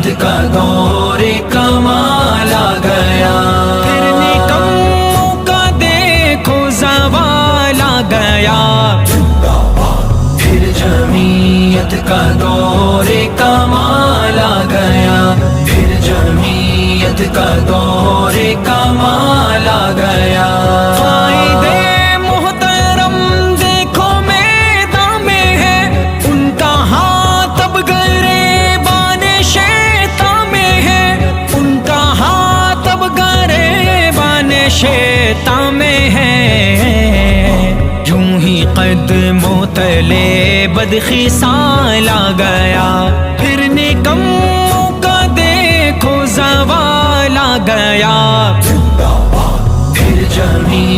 جمعیت کا دور کمال آ گیا، پھر نکموں کا دیکھو زوال آ گیا، پھر جمعیت کا دور کمال آ گیا، پھر جمعیت کا دور کمال آ گیا۔ فائدے محترم دیکھو میدان میں ہے، ان کا ہاتھ اب گریبان شیطان میں ہے، ان کا ہاتھ اب گریبان شیطان میں ہے۔ یوں ہی قدموں تلے بدخصال آ گیا، پھر نکموں کا دیکھو زوال آ گیا، پھر جمعیت